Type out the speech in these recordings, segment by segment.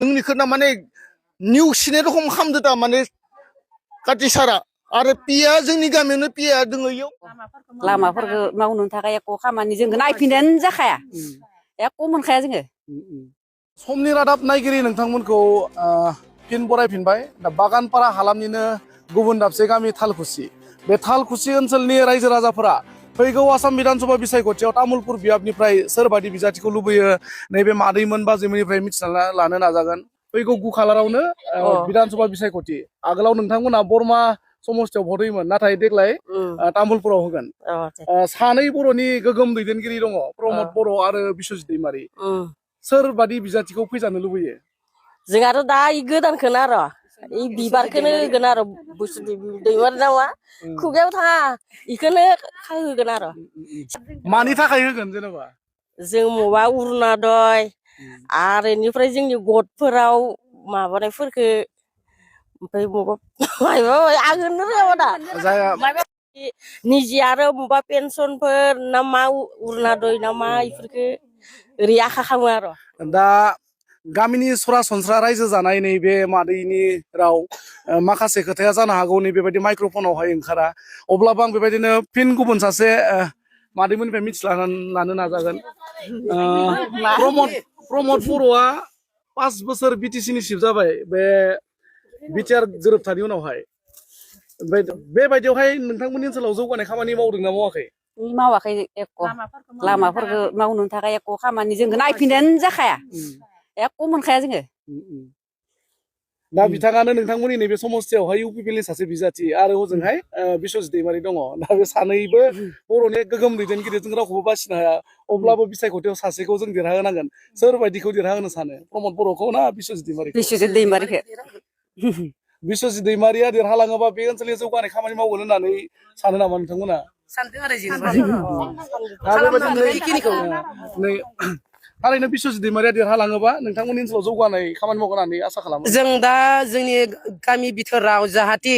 जोंनि खोना माने निउसिने रखम खालामदो दा माने काति सारा आरो पिया जोंनि गामियावनो पिया दोङो इयाव लामाफोरखौ मावनो थाखाय एख' खामानि जोंखौ नायफिननायानो जाखाया एख' मोनखाया जोङो समनि रादाब नायगिरि नोंथांमोनखौ फिन बरायफिनबाय दा बागानपारा हालामनिनो गुबुन दाबसे गामि थालकुसि बे थालकुसि ओनसोलनि रायजो राजाफोरा फैगौ आसाम बिधानसभा बिसायख'थियाव तामुलपुर बियाबनिफ्राय सोरबादि बिजाथिखौ लुबैयो नैबे मादैमोन बाजैमोननिफ्राय मिथिना लानो नाजागोन फैगौ 9 खालारावनो बिधानसभा बिसायख'थि आगोलाव नोंथांमोना बरमा समस्थियाव भट होयोमोन नाथाय देग्लाय तामुलपुराव होगोन सानै बर'नि गोगोम दैदेनगिरि दङ प्रमद बर' आरो बिश्वजित दैमारि सोरबादि बिजाथिखौ फैजानो लुबैयो जोंहाथ' दा इ गोदानखौनो आरो इ बिबारखौनो होगोन आरो दैमारि नामा खुगायाव थाङा इखौनो होगोन आरो मानि थाखाय होगोन जेनेबा जों मबा अरुणोदय आरो इनिफ्राय जोंनि गटफोराव माबानायफोरखौ ओमफ्राय मबा आंनो रोङाबा दा निजि आरो मबा पेन्सनफोर ना मा अरुणोदय ना मा इफोरखौ ओरै आखा खालामो आरो दा गामिनि सरासनस्रा रायजो जानाय नैबे मादैनि राव माखासे खोथाया जानो हागौ नैबेबायदि माइक्र'फनावहाय ओंखारा अब्लाबो आं बेबायदिनो फिन गुबुन सासे मादैमोननिफ्राय मिथिलानो नाजागोन प्रमद बर'आ 5 बोसोर बिटिसिनि चिफ जाबाय बे बिटिआर गोरोबथानि उनावहाय ओमफ्राय बेबायदियावहाय नोंथांमोननि ओनसोलाव जौगानाय खामानि मावदों ना मावाखै मावाखै एख' लामाफोरखौ मावनो थाखाय एख' खामानि जोंखौ नायफिननायानो जाखाया एख' मोनखाया जोङो दा बिथाङानो नोंथांमोननि नैबे समस्थियावहाय इउपिपिएलनि सासे बिजाथि आरो हजोंहाय बिश्वजित दैमारि दङ दा बे सानैबो बर'नि गोगोम दैदेनगिरि जों रावखौबो बासिनो हाया अब्लाबो बिसायख'थियाव सासेखौ जों देरहाहोनांगोन सोरबायदिखौ देरहाहोनो सानो प्रमद बर'खौ ना बिश्वजित दैमारिखौ बिश्वजित दैमारिखौ बिश्वजित दैमारिया देरहालाङोबा बे ओनसोलनि जौगानाय खामानि मावगोन होननानै सानो नामा नोंथांमोना सानदों आरो जेनेबा थारैनो बिश्वजित दैमारिया देरहालाङोबा नोंथांमोननि ओनसोलाव जौगानाय खामानि मावगोन होननानै आसा खालामो जों दा जोंनि गामि बिथोराव जाहाथे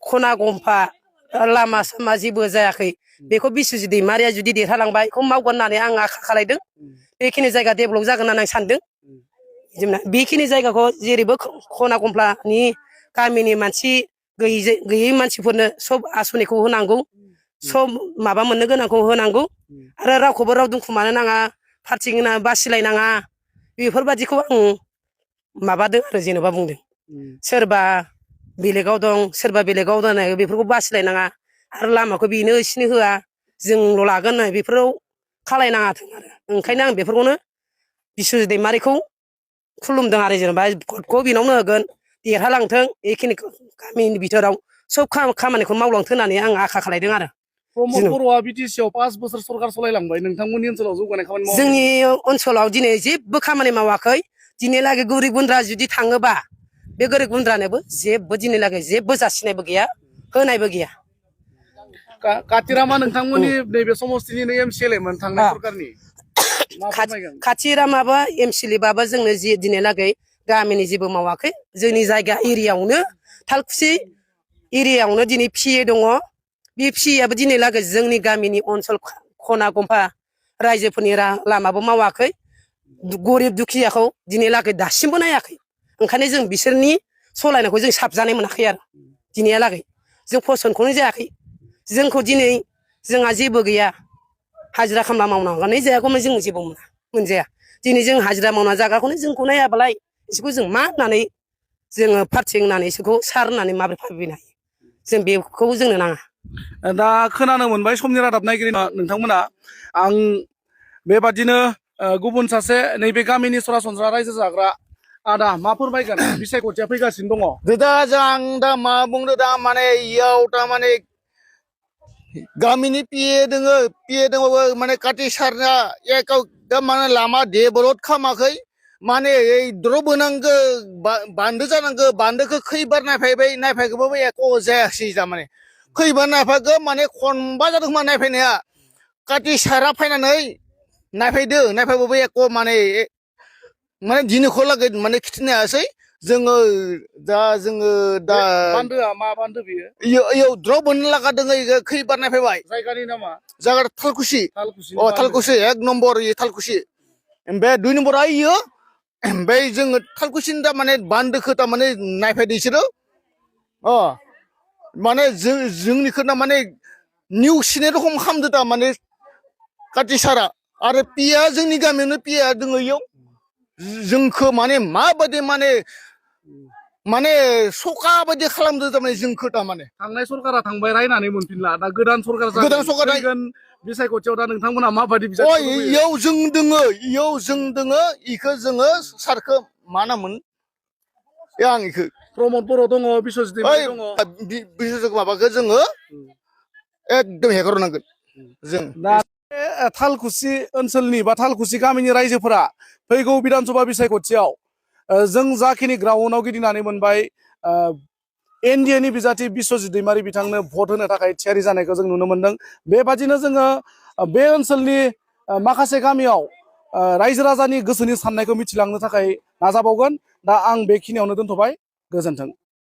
खना गंफा लामा सामा जेबो जायाखै बेखौ बिश्वजित दैमारिया जुदि देरहालांबाय बेखौ मावगोन होननानै आं आखा खालायदों बेखिनि जायगा डेभेलप जागोन होननानै आं सानदों बेखिनि जायगाखौ जेरैबो खना गंफ्लानि गामिनि मानसि गैयै मानसिफोरनो सब आसनिखौ होनांगौ सब माबा मोननो गोनांखौ होनांगौ आरो रावखौबो राव दुखुमानो नाङा फारथिंना बासिलायनाङा बेफोरबादिखौ आं माबादों आरो जेनेबा बुंदों सोरबा बेलेगाव दं सोरबा बेलेगाव दं बेफोरखौ बासिलायनाङा आरो लामाखौ बेनो एसेनो होआ जोंल' लागोन बेफोराव खालायनाङाथों आरो ओंखायनो आं बेफोरखौनो बिश्वजित दैमारिखौ खुलुमदों आरो जेनेबा भटखौ बेनावनो होगोन देरहालांथों बेखिनि गामिनि बिथोराव सब खामानिखौ मावलांथों होननानै आं आखा खालायदों आरो प्रमद बर'आ बिटिसिआव 5 बोसोर सरकार सलायलांबाय नोंथांमोननि ओनसोलाव जौगानाय खामानि मावाखै जोंनि ओनसोलाव दिनै जेबो खामानि मावाखै दिनैलागै गोरिब गुन्द्रा जुदि थाङोबा बे गोरिब गुन्द्रानोबो जेबो दिनैलागै जेबो जासिनायबो गैया होनायबो गैया कातिरामा नोंथांमोननि नैबे समस्थिनिनो एमसिएलएमोन थांनाय सरकारनि कातिरामाबो एमसिएलएबाबो जोंनो जि दिनैलागै गामिनि जेबो मावाखै जोंनि जायगा एरियायावनो थालकुसि एरियायावनो दिनै पिए दङ बे पिएआबो दिनैलागै जोंनि गामिनि ओनसोल खना गंफा रायजोफोरनि लामाबो मावाखै गरिब दुखियाखौ दिनैलागै दासिमबो नायाखै ओंखायनो जों बिसोरनि सलायनायखौ जों साबजानाय मोनाखै आरो दिनैहालागै जों फसन्थखौनो जायाखै जोंखौ दिनै जोंहा जेबो गैया हाजिरा खामला मावनानै जायागौमोन जों जेबो मोनजाया दिनै जों हाजिरा मावना जाग्राखौनो जोंखौ नायाबालाय इसोरखौ जों मा होननानै जोङो पार्टि होननानै इसोरखौ सार होननानै माबोरै भाबिनो हायो जों बेखौ जोंनो नाङा दा खोनानो मोनबाय समनि रादाब नायगिरि नोंथांमोना आं बेबादिनो गुबुन सासे नैबे गामिनि सरासनस्रा रायजो जाग्रा आदा मा फोरमायगोन बिसायख'थिया फैगासिनो दङ दा आं दा मा बुंदो दा माने इयाव थारमाने गामिनि पिए दोङो माने काति सारना एकाव दा माने लामा डेभेलप खालामाखै माने ओइ द्रप होनांगो बान्दो जानांगो बान्दोखौ खैबार नायफायगोबाबो एख' जायासै थारमाने खैबार नायफागो माने खनबा जादों खोमा नायफायनाया काति सारा फैनानै नायफायबाबो एख' माने दिनैखौ लागै माने खिथिनो हायासै जोङो दा बान्दोआ मा बान्दो बियो इयाव द्रप होनो लागा दोङो खैबार नायफायबाय जायगानि नामा जायगा थालकुसि थालकुसि थालकुसि 1 नम्बर थालकुसि ओमफ्राय 2 नम्बरा इयो बै जोङो थालकुसिनि दा माने बान्दोखौ थारमाने नायफैदो इसोरो माने जोंनिखौ ना माने निउसिनाय रखम खालामदो दा माने काति सारा आरो पिया जोंनि गामियावनो पिया दोङो इयाव जोंखौ माने माबायदि माने माने सखा बायदि खालामदो थारमाने जोंखौ थारमाने थांनाय सरकारा थांबाय रायनानै मोनफिनला दा गोदान सरकार फैगोन बिसायख'थियाव दा नोंथांमोना माबायदि इयाव जों दोङो इखौ जोङो सारखौ मा नामोन आं इखौ प्रमद बर' दङ बिश्वजित दैमारि दङ बिश्वजित माबाखौ जोङो एकदम हेगारनांगोन जों दा थालकुसि ओनसोलनि बा थालकुसि गामिनि रायजोफोरा फैगौ बिधानसभा बिसायख'थियाव जों जाखिनि ग्राउन्डआव गिदिंनानै मोनबाय एनडिएनि बिजाथि बिश्वजित दैमारि बिथांनो भट होनो थाखाय थियारि जानायखौ जों नुनो मोनदों बेबादिनो जोङो बे ओनसोलनि माखासे गामियाव रायजो राजानि गोसोनि साननायखौ मिथिलांनो थाखाय नाजाबावगोन दा आं बेखिनियावनो दोनथ'बाय गोजोन्थों।